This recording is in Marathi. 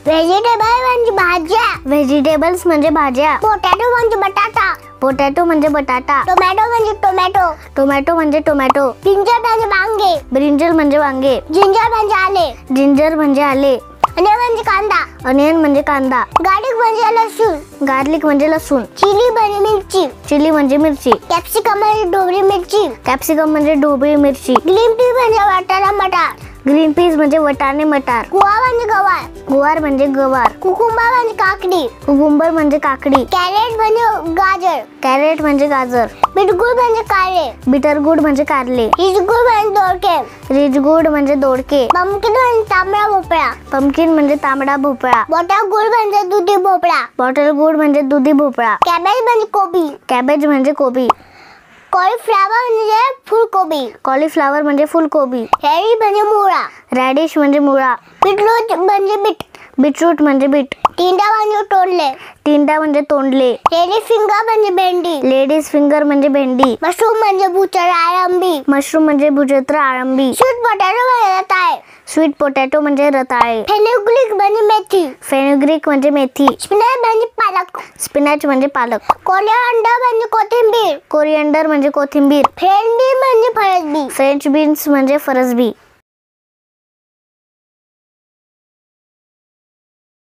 व्हेजिटेबल म्हणजे भाज्या. व्हेजिटेबल्स म्हणजे भाज्या. पोटॅटो म्हणजे बटाटा. पोटॅटो म्हणजे बटाटा. टोमॅटो म्हणजे टोमॅटो. टोमॅटो म्हणजे टोमॅटो. ब्रिंजल म्हणजे वांगे. ब्रिंजल म्हणजे वांगे. जिंजर म्हणजे आले. जिंजर म्हणजे आले. अनियन म्हणजे कांदा. अनियन म्हणजे कांदा. गार्लिक म्हणजे लसूण. गार्लिक म्हणजे लसूण. चिली म्हणजे मिरची. चिली म्हणजे मिरची. कॅप्सिकम म्हणजे ढोबळी मिरची. कॅप्सिकम म्हणजे ढोबळी मिरची. ग्रीन पी म्हणजे वाटाणा मटार. ग्रीन पीस म्हणजे वटाणे मटार. गुवार म्हणजे गवार. गुवार म्हणजे गवार. कुकुंबर म्हणजे काकडी. कुकुंबर म्हणजे काकडी. कॅरेट म्हणजे गाजर. कॅरेट म्हणजे गाजर. बीटगुळ म्हणजे कारले. बिटरगुड म्हणजे कारले. हिजगुळ म्हणजे दोडके. रिजगुड म्हणजे दोडके. पंपकिन म्हणजे तांबडा भोपळा. पंपकिन म्हणजे तांबडा भोपळा. बॉटल गुळ म्हणजे दुधी भोपळा. बॉटल गुड म्हणजे दुधी भोपळा. कॅबेज म्हणजे कोबी. कॅबेज म्हणजे कोबी. कॉलीफ्लॉवर म्हणजे फुलकोबी. कॉलीफ्लॉवर म्हणजे फुलकोबी. रॅडी म्हणजे मुळा. रॅडिश म्हणजे मुळा. बीटरूट म्हणजे बीट. बीटरूट म्हणजे बीट. टिंडा म्हणजे तोंडले. टिंडा म्हणजे तोंडले. लेडी फिंगर म्हणजे भेंडी. लेडीज फिंगर म्हणजे भेंडी. मशरूम म्हणजे भुचर आळंबी. मशरूम म्हणजे भुजत्र आळंबी. स्वीट पोटॅटो म्हणजे रताळे. स्वीट पोटॅटो म्हणजे रताळे. फेनुग्रीक म्हणजे मेथी. फेनुग्रीक म्हणजे मेथी. स्पिनच म्हणजे पालक. स्पिनॅच म्हणजे पालक. कोरिअँडर म्हणजे कोथिंबीर. कोरिअँडर म्हणजे कोथिंबीर. फ्रेंच बीन म्हणजे फरसबी. फ्रेंच बीन्स म्हणजे फरसबी.